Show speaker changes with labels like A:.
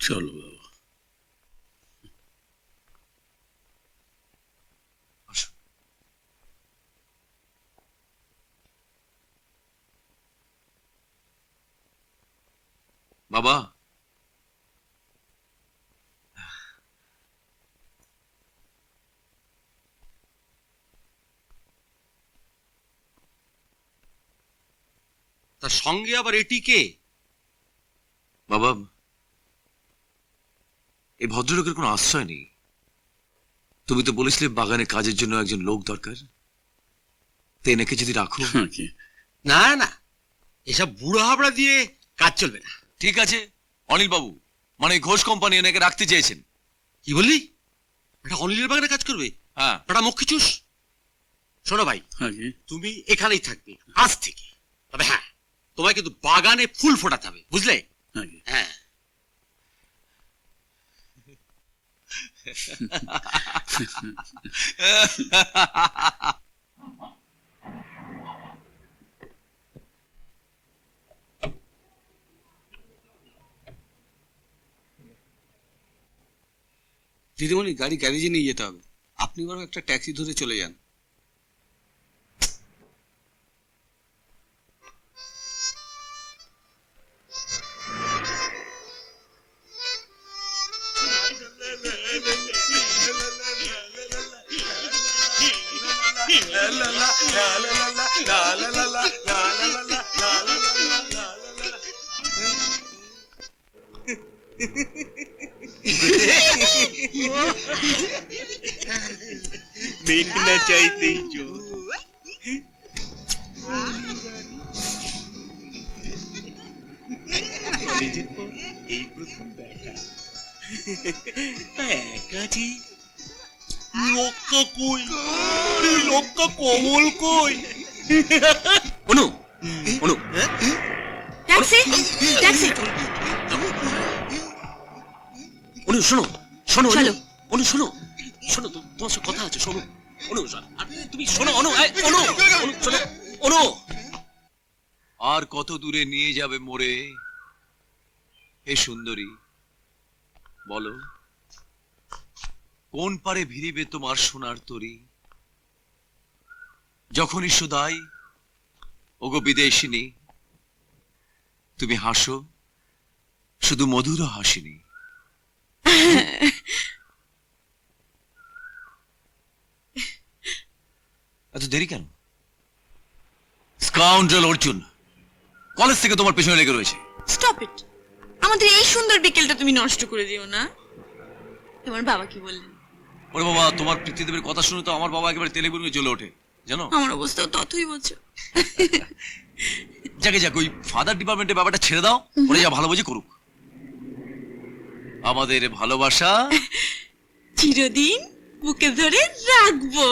A: চলো বাবা।
B: বাবা,
C: তার সঙ্গে আবার এটি কে?
B: বাবা, এই ভদ্রলোকের কোনো আশ্রয় নেই। তুমি তো বলেছিলে বাগানে কাজের জন্য একজন লোক দরকার, তো এনেকে যদি রাখো।
C: না না, এসব বুড়ো হাবড়া দিয়ে কাজ চলবে না।
B: ঠিক আছে অনিল বাবু, মানে ঘোষ কোম্পানি এনেকে রাখতে চেয়েছেন।
C: কি বললি? এটা অনিলের বাগানে কাজ করবে?
B: হ্যাঁ।
C: এটা মক্ষী চুষ। শোনো ভাই, তুমি এখানেই থাকবে আজ থেকে। তবে হ্যাঁ, তোমায় কিন্তু বাগানে ফুল ফোটাতে হবে, বুঝলে? হ্যাঁ।
D: দিদিমণি, গাড়ি গ্যারেজে নিয়ে যেতে হবে, আপনি বরং একটা ট্যাক্সি ধরে চলে যান।
E: देखना चाहते जो কলেজের পর এই প্রথম দেখা। একা যে লক্কা কই, লক্কা কমল কই?
B: অনু, অনু,
F: ট্যাক্সি ট্যাক্সি
B: অনু শোনো, শোনো অনু,
F: চলো।
B: অনু শোনো, শোনো, তোমার সাথে কথা আছে, শোনো অনু, তুমি শোনো অনু, অনু, অনু শোনো অনু। আর কত দূরে নিয়ে যাবে মোরে হে সুন্দরী, বলো কোন পারে ভিড়িবে তোমার সোনার তরী? যখনই সুদাই ওগো বিদেশিনী, তুমি হাসো শুধু মধুর হাসিনী। এত দেরি কেন? স্কাউন্ডার অর্জুন কলেজ থেকে তোমার পেছনে লেগে রয়েছে।
F: স্টপ ইট, আমাদের এই সুন্দর বিকেলটা তুমি নষ্ট করে দিও না। তোমার বাবা কি বললেন?
B: ওরে বাবা, তোমার পিতৃদেবের কথা শুনে তো আমার বাবা একেবারে তেলে বেরুয়ে জ্বলে ওঠে, জানো?
F: আমার অবস্থাও ততই বলছো।
B: যাকে যাক, ওই ফাদার ডিপার্টমেন্টের ব্যাপারটা ছেড়ে দাও, ওরা যা ভালো বুঝে করুক। আমাদের ভালোবাসা
F: চিরদিন বুকে ধরে রাখবো।